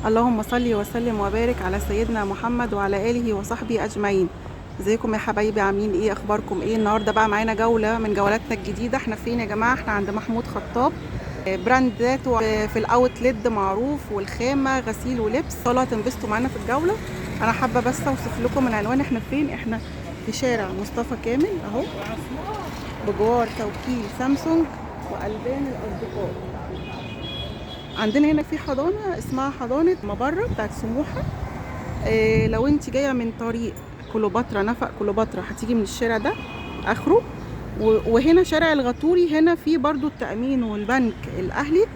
اللهم صل وسلم وبارك على سيدنا محمد وعلى آله وصحبه أجمعين. ازيكم يا حبايبي؟ عاملين ايه؟ اخباركم ايه؟ النهارده بقى معانا جولة من جولاتنا الجديدة. احنا فين يا جماعة؟ احنا عند محمود خطاب. برانداته في الاوتلت معروف، والخامة غسيل ولبس. ان شاء الله هتنبسطوا معانا في الجولة. انا حابة بس اوصف لكم العنوان. احنا فين؟ احنا في شارع مصطفى كامل اهو، بجوار توكيل سامسونج والبان الاصدقاء. عندنا هنا في حضانه اسمها حضانه مبره بتاعت سموحه. لو انت جايه من طريق كليوباترا، نفق كليوباترا، هتيجي من الشارع ده اخره. وهنا شارع الغطوري، هنا في برضو التأمين والبنك الأهلي.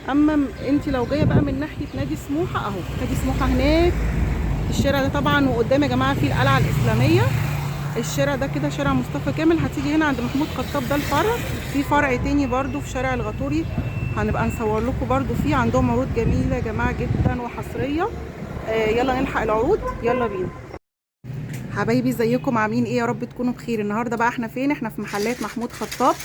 أما انت لو جاية بقى من ناحية نادي سموحة اهو، نادي سموحة هناك في الشارع ده طبعا. وقدام يا جماعة في القلعة الإسلامية. الشارع ده كده شارع مصطفى كامل. هتيجي هنا عند محمود خطاب، ده الفرع. في فرع تاني برضو في شارع الغطوري، هنبقى نصور لكم برضو فيه. عندهم عروض جميلة يا جماعة جدا وحصرية. يلا نلحق العروض، يلا بينا حبايبي. ازيكم؟ عاملين ايه؟ يا رب تكونوا بخير. النهارده بقى احنا فين؟ احنا في محلات محمود خطاب،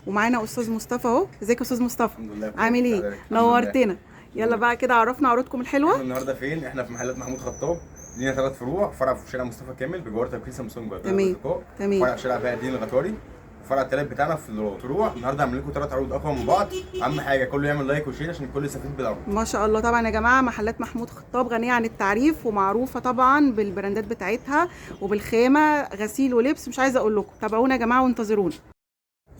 ومعانا استاذ مصطفى اهو. ازيك يا استاذ مصطفى؟ الحمد لله. عامل ايه؟ نورتنا. يلا بقى كده عرفنا عروضكم الحلوه. احنا النهارده فين؟ احنا في محلات محمود خطاب. لينا 3 فروع، فرع في شارع مصطفى كامل بجوار توكيل سامسونج تمام تمام. فرع في شارع بهاء الدين الغطاري. الفرع الثالث بتاعنا في الفروع. النهارده هعمل لكم 3 عروض اقوى من بعض. اهم حاجه كله يعمل لايك وشير عشان الكل يستفيد بالعروض. ما شاء الله. طبعا يا جماعه محلات محمود خطاب غنيه عن التعريف، ومعروفه طبعا بالبراندات بتاعتها وبالخامه، غسيل ولبس. مش عايزه اقول لكم. تابعونا يا جماعه وانتظرونا.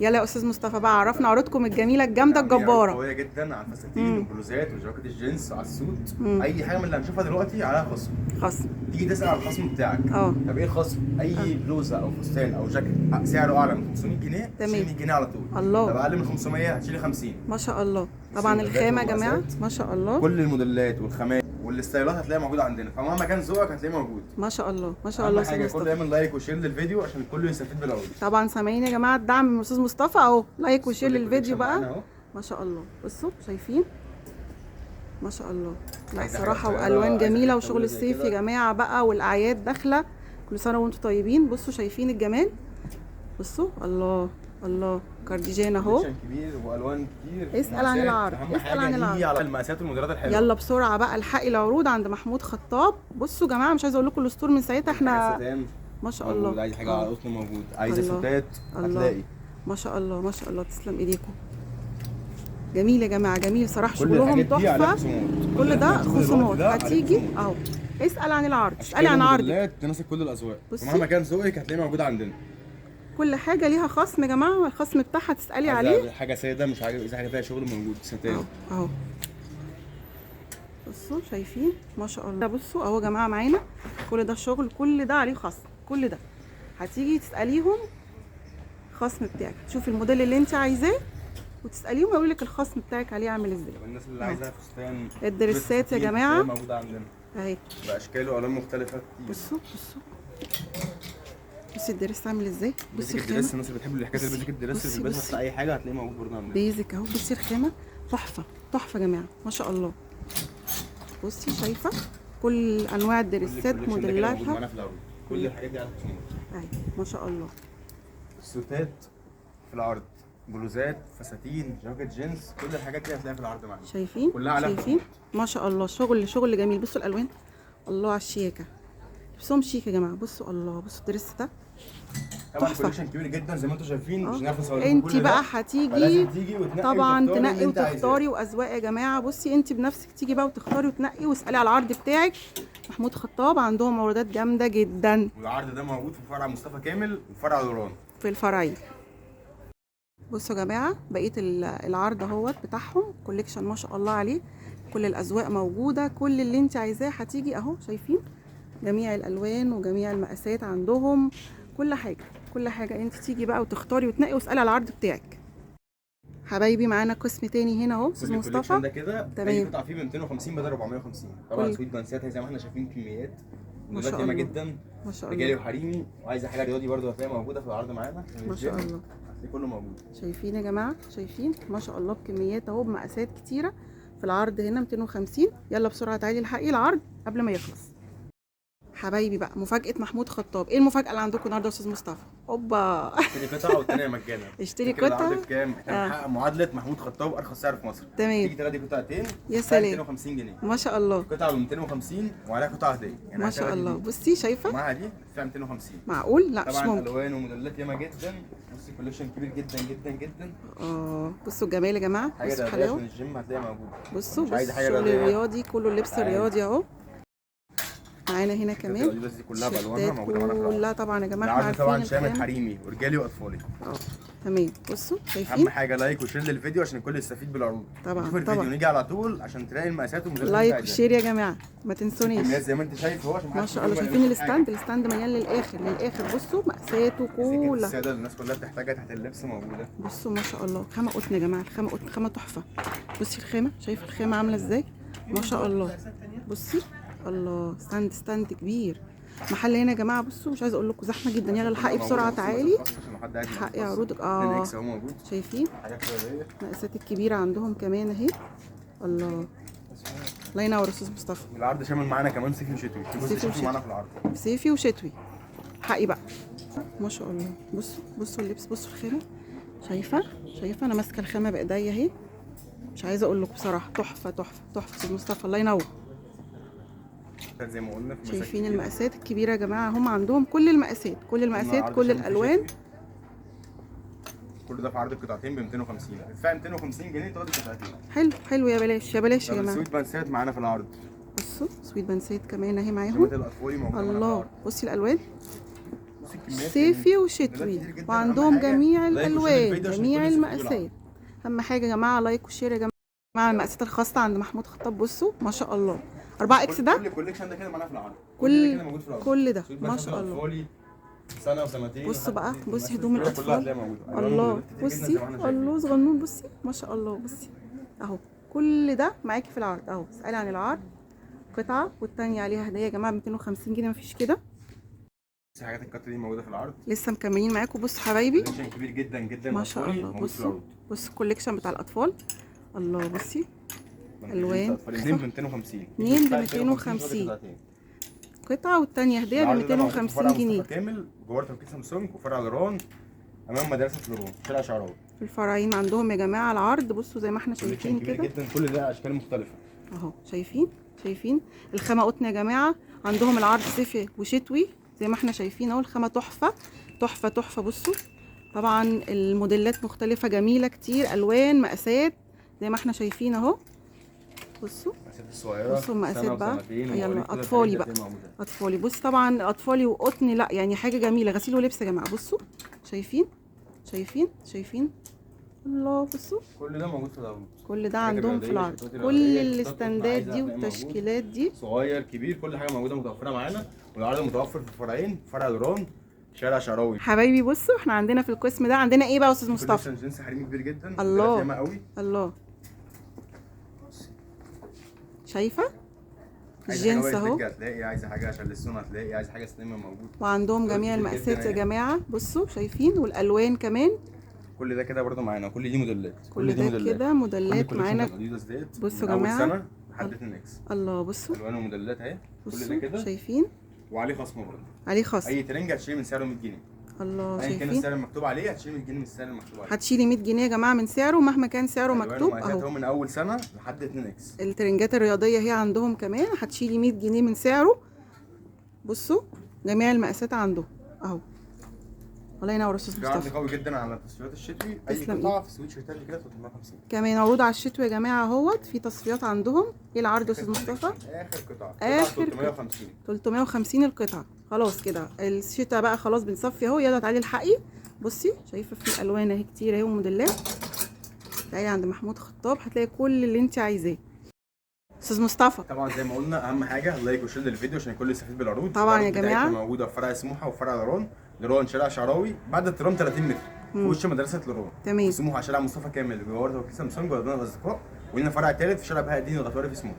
يلا يا استاذ مصطفى بقى عرفنا عروضكم الجميله الجامده الجباره. قويه جدا على الفساتين والبلوزات وجواكت الجينز وعلى السوت. اي حاجه من اللي هنشوفها دلوقتي عليها خصم. تيجي تسال على الخصم بتاعك. طب ايه الخصم؟ اي بلوزه او فستان او جاكيت سعره اعلى من 500 جنيه تشيل 100 جنيه على طول. الله. طب اقل من 500 هتشيلي 50. ما شاء الله. طبعا الخامه يا جماعه ما شاء الله. كل الموديلات والخامات والستايلات هتلاقيها موجوده عندنا، فمهما كان ذوقك هتلاقيه موجود. ما شاء الله ما شاء الله. حاجه كله يعمل لايك وشير للفيديو عشان الكل يستفيد بالعروض. طبعا سامعين يا جماعه الدعم من استاذ مصطفى اهو. لايك وشير للفيديو بقى. ما شاء الله. بصوا شايفين ما شاء الله. لا صراحه والوان جميله وشغل الصيف يا جماعه بقى، والاعياد داخله. كل سنه وانتم طيبين. بصوا شايفين الجمال. بصوا الله الله. كارديجان اهو كبير والوان كتير. اسال عن العرض، اسال عن العرض على المقاسات والموديلات الحلوه. يلا بسرعه بقى الحقي العروض عند محمود خطاب. بصوا يا جماعه مش عايزه اقول لكم الاسطور من ساعتها. احنا ما شاء الله موجود. عايز حاجه على قطن موجود، عايزه ستات هتلاقي. ما شاء الله ما شاء الله. تسلم ايديكم. جميل يا جماعه جميل صراحه. شغلهم تحفه. كل ده خصومات. هتيجي اهو اسال عن العرض، اسالي عن عرض تناسب كل الاذواق. ومهما كان ذوقك هتلاقيه موجود عندنا. كل حاجه ليها خصم يا جماعه. الخصم بتاعها تسالي عليه. حاجه ساده مش عاجبك، اذا حاجه فيها شغل موجود ستات اهو. بصوا شايفين ما شاء الله. بصوا اهو يا جماعه معانا كل ده الشغل، كل ده عليه خصم. كل ده هتيجي تساليهم الخصم بتاعك، تشوفي الموديل اللي انت عايزاه وتساليهم يقولوا لك الخصم بتاعك عليه عامل ازاي. الناس اللي عايزاها فستان الدريسات يا جماعه موجوده عندنا اهي باشكال والوان مختلفه كتير. بصوا بصي الدريس عامل ازاي. بصي الخامه. الناس اللي بتحب الحاجات البيزك الدريس اللي بيلبسها في اي حاجه هتلاقيه موجود برضه عندنا. بيزك اهو. بصي الخامه تحفه تحفه يا جماعه ما شاء الله. بصي شايفه كل انواع الدريسات موديلاتها. كل الحاجات دي على الخصومات اهي ما شاء الله. السوتات في العرض، بلوزات، فساتين، جاكيت جينز، كل الحاجات دي هتلاقيها في العرض معانا. شايفين كلها على شايفين ما شاء الله. شغل جميل. بصوا الالوان الله على الشياكه. لبسهم شيك يا جماعه. بصوا الله. بصوا الدريس ده طبعا كوليكشن كبير جدا زي ما انتم شايفين. مش هنعرف نصور لكم انت كل بقى ده. هتيجي طبعا تنقي وتختاري. عايزاه. واذواق يا جماعه. بصي انت بنفسك تيجي بقى وتختاري وتنقي واسالي على العرض بتاعك. محمود خطاب عندهم عروضات جامده جدا. والعرض ده موجود في فرع مصطفى كامل وفرع دوران في الفرعين. بصوا يا جماعه بقيه العرض اهوت بتاعهم. كوليكشن ما شاء الله عليه. كل الاذواق موجوده. كل اللي انت عايزاه هتيجي اهو. شايفين جميع الالوان وجميع المقاسات عندهم. كل حاجه انت تيجي بقى وتختاري وتنقي واسالي على العرض بتاعك. حبايبي معانا قسم تاني هنا اهو استاذ مصطفى. ده كده اي قطعه فيه ب 250 بدل 450. طبعا سويت بنسات زي ما احنا شايفين كميات موديلات ياما جدا ما شاء الله. رجالي وحريمي، وعايزه حاجه رياضي برده هتلاقيها موجوده في العرض معانا. ما شاء الله هتلاقي كله موجود. شايفين يا جماعه شايفين ما شاء الله بكميات اهو بمقاسات كتيره. في العرض هنا 250. يلا بسرعه تعالي الحقي العرض قبل ما يخلص. حبايبي بقى مفاجاه محمود خطاب. ايه المفاجاه اللي عندكم النهارده يا استاذ مصطفى؟ اوبا. اشتري قطعه والثانيه مجانا. اشتري تفتكر قطعه. العرض بكام؟ احنا بنحقق معادله محمود خطاب ارخص سعر في مصر. تمام. تيجي تاخدي قطعتين يا سلام. 250 جنيه. ما شاء الله. قطعه ب 250 وعليها قطعه هديه. ما شاء الله. بصي شايفه؟ معاها دي فيها 250. معقول؟ لا مش طبعا ممكن. الوان وموديلات ياما جدا. بصي كوليكشن كبير جدا جدا جدا. بصوا الجمال يا جماعه. حاجه بصوا ده حلاوه. من الجيم هتلاقيها موجوده. بصوا مش عايزة حاجة الشغل رياضية. الرياضي كله، اللبس الرياضي اهو. معانا هنا كمان الاديداس دي كلها بالوانها موجوده معانا في العرض. كلها طبعا يا جماعه احنا العرض عارفين طبعا شامل الخام. حريمي ورجالي واطفالي. تمام. بصوا شايفين؟ اهم حاجه لايك وشير للفيديو عشان الكل يستفيد بالعروض. طبعا شوف الفيديو طبعا. نيجي على طول عشان تلاقي المقاسات والموديلات. لايك وشير يا جماعه ما تنسونيش. زي ما انت شايف اهو عشان ما شاء الله. شايفين الستاند مليان للاخر للاخر. بصوا مقاساته كلها. الساده اللي الناس كلها بتحتاجها تحت اللبس موجوده. بصوا ما شاء الله. خامه قطن يا جماعه. الخامه قطن، خامه تحفه. بصي الخامه، شايف الخامه عامله ازاي؟ ما شاء الله. بصي الله. ستاند كبير. محل هنا يا جماعه. بصوا مش عايزه اقول لكم زحمه جدا. يلا الحقي بسرعه تعالي. الحقي عروضك. شايفين المقاسات الكبيره عندهم كمان اهي. الله الله ينور استاذ مصطفى. العرض شامل معانا كمان صيفي وشتوي. صيفي وشتوي معانا في العرض. صيفي وشتوي. حقي بقى. ما شاء الله. بصوا اللبس. بصوا الخامه. شايفه انا ماسكه الخامه بايديا اهي. مش عايزه اقول لكم بصراحه تحفه تحفه تحفه استاذ مصطفى. الله ينور. زي ما قلنا شايفين المقاسات الكبيره يا جماعه. هم عندهم كل المقاسات كل الالوان. كل ده في عرض القطعتين ب 250. ادفعي 250 جنيه تاخدي قطعتين. حلو يا بلاش يا جماعه. سويت بانسات معانا في العرض. بصوا سويت بانسات كمان اهي معاهم. الله. بصي الالوان صيفي وشتوي وعندهم جميع الالوان جميع المقاسات. اهم حاجه يا جماعه لايك وشير يا جماعه. المقاسات الخاصه عند محمود خطاب. بصوا ما شاء الله. 4 اكس ده كل الكوليكشن ده كده معانا في العرض. كل ده ما شاء الله. سنه وسنتين. بصوا بقى. بصي هدوم الاطفال. الله. بصي الله صغنون. بصي ما شاء الله. بصي اهو كل ده معاكي في العرض اهو. اسالي عن العرض. قطعه والتانيه عليها هديه يا جماعه ب 250 جنيه. مفيش كده. لسه حاجات الكات دي موجوده في العرض. لسه مكملين معاكم. بصوا حبايبي كوليكشن كبير جدا جدا ما شاء الله. بصوا الكوليكشن بتاع الاطفال. الله. بصي الوان. 2 ب 250. 2 ب 250 قطعه والتانيه هديه ب 250 جنيه. كامل جوه توكيل سامسونج وفرع لوران امام مدرسه لوران شارع شعراوي. في الفرعين عندهم يا جماعه العرض. بصوا زي ما احنا شايفين كده جدا. كل ده اشكال مختلفه اهو. شايفين الخامه قطن يا جماعه. عندهم العرض صيفي وشتوي زي ما احنا شايفين اهو. الخامه تحفه تحفه تحفه. بصوا طبعا الموديلات مختلفه جميله كتير. الوان مقاسات زي ما احنا شايفين اهو. بصوا المقاسات بقى. يلا اطفالي بقى. اطفالي. بص طبعا اطفالي وقطن. لا يعني حاجه جميله. غسيل ولبس يا جماعه. بصوا شايفين الله. بصوا كل ده موجود في العرض. كل ده عندهم في العرض. كل الاستندات دي والتشكيلات دي صغير كبير كل حاجه موجوده متوفره معانا. والعرض متوفر في فرعين. فرع لوران شارع شعراوي. حبايبي بصوا احنا عندنا في القسم ده عندنا ايه بقى يا استاذ مصطفى؟ جنس حريمي كبير جدا. الله. شايفه الجنس اهو. هتلاقي عايزه حاجه عشان للسون هتلاقي عايزه حاجه سليمه موجود. وعندهم جميع المقاسات يا جماعه. بصوا شايفين والالوان كمان. كل ده كده برده معانا. كل دي موديلات. كل ده كده موديلات معانا. بصوا يا جماعه. اول سنه لحد 2 اكس. الله. بصوا الوان وموديلات اهي. كل ده كده شايفين. وعليه خصم برده. عليه خصم. اي ترنج هتشيل من سعره 100 جنيه. الله. شايفين كان السعر المكتوب عليه هتشيلي 100 جنيه من السعر المكتوب عليه. هتشيلي 100 جنيه يا جماعه من سعره مهما كان سعره مكتوب اهو. من اول سنه لحد 2 اكس. الترنجات الرياضيه هي عندهم كمان. هتشيلي 100 جنيه من سعره. بصوا جميع المقاسات عندهم اهو. الله ينور استاذ مصطفى. عرض قوي جدا على التصفيات الشتوي. اي قطعه في سويت شيرتات كده 350. كمان عروض على الشتوي يا جماعه اهوت. في تصفيات عندهم. ايه العرض يا استاذ مصطفى؟ اخر قطعه 350 القطعه. خلاص كده الشتاء بقى خلاص بنصفي اهو. يلا تعالي الحقي. بصي شايفه في الوان اهي كتير اهي وموديلات. تعالي عند محمود خطاب هتلاقي كل اللي انت عايزاه. استاذ مصطفى طبعا زي ما قلنا اهم حاجه لايك وشير للفيديو عشان الكل يستفيد بالعروض. طبعا يا جماعه موجوده في فرع سموحه وفرع لوران شارع شعراوي بعد الترام 30 متر في وش مدرسه لوران. تمام. سموحه شارع مصطفى كامل جوار توكيل سامسونج ودار الاصدقاء. ولنا فرع ثالث في شارع بهاء الدين الغطواري في سموحه.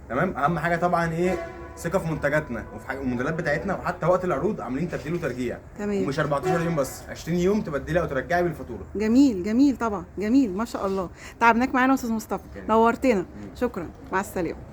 تمام. اهم حاجه طبعا ايه ثقه في منتجاتنا وفي الموديلات بتاعتنا. وحتى وقت العروض عاملين تبديل وترجيع. تمام. ومش 14 يوم بس 20 يوم تبدلي او ترجعي بالفاتوره. جميل طبعا جميل ما شاء الله. تعبناك معانا يا استاذ مصطفى. نورتنا. شكرا. مع السلامه.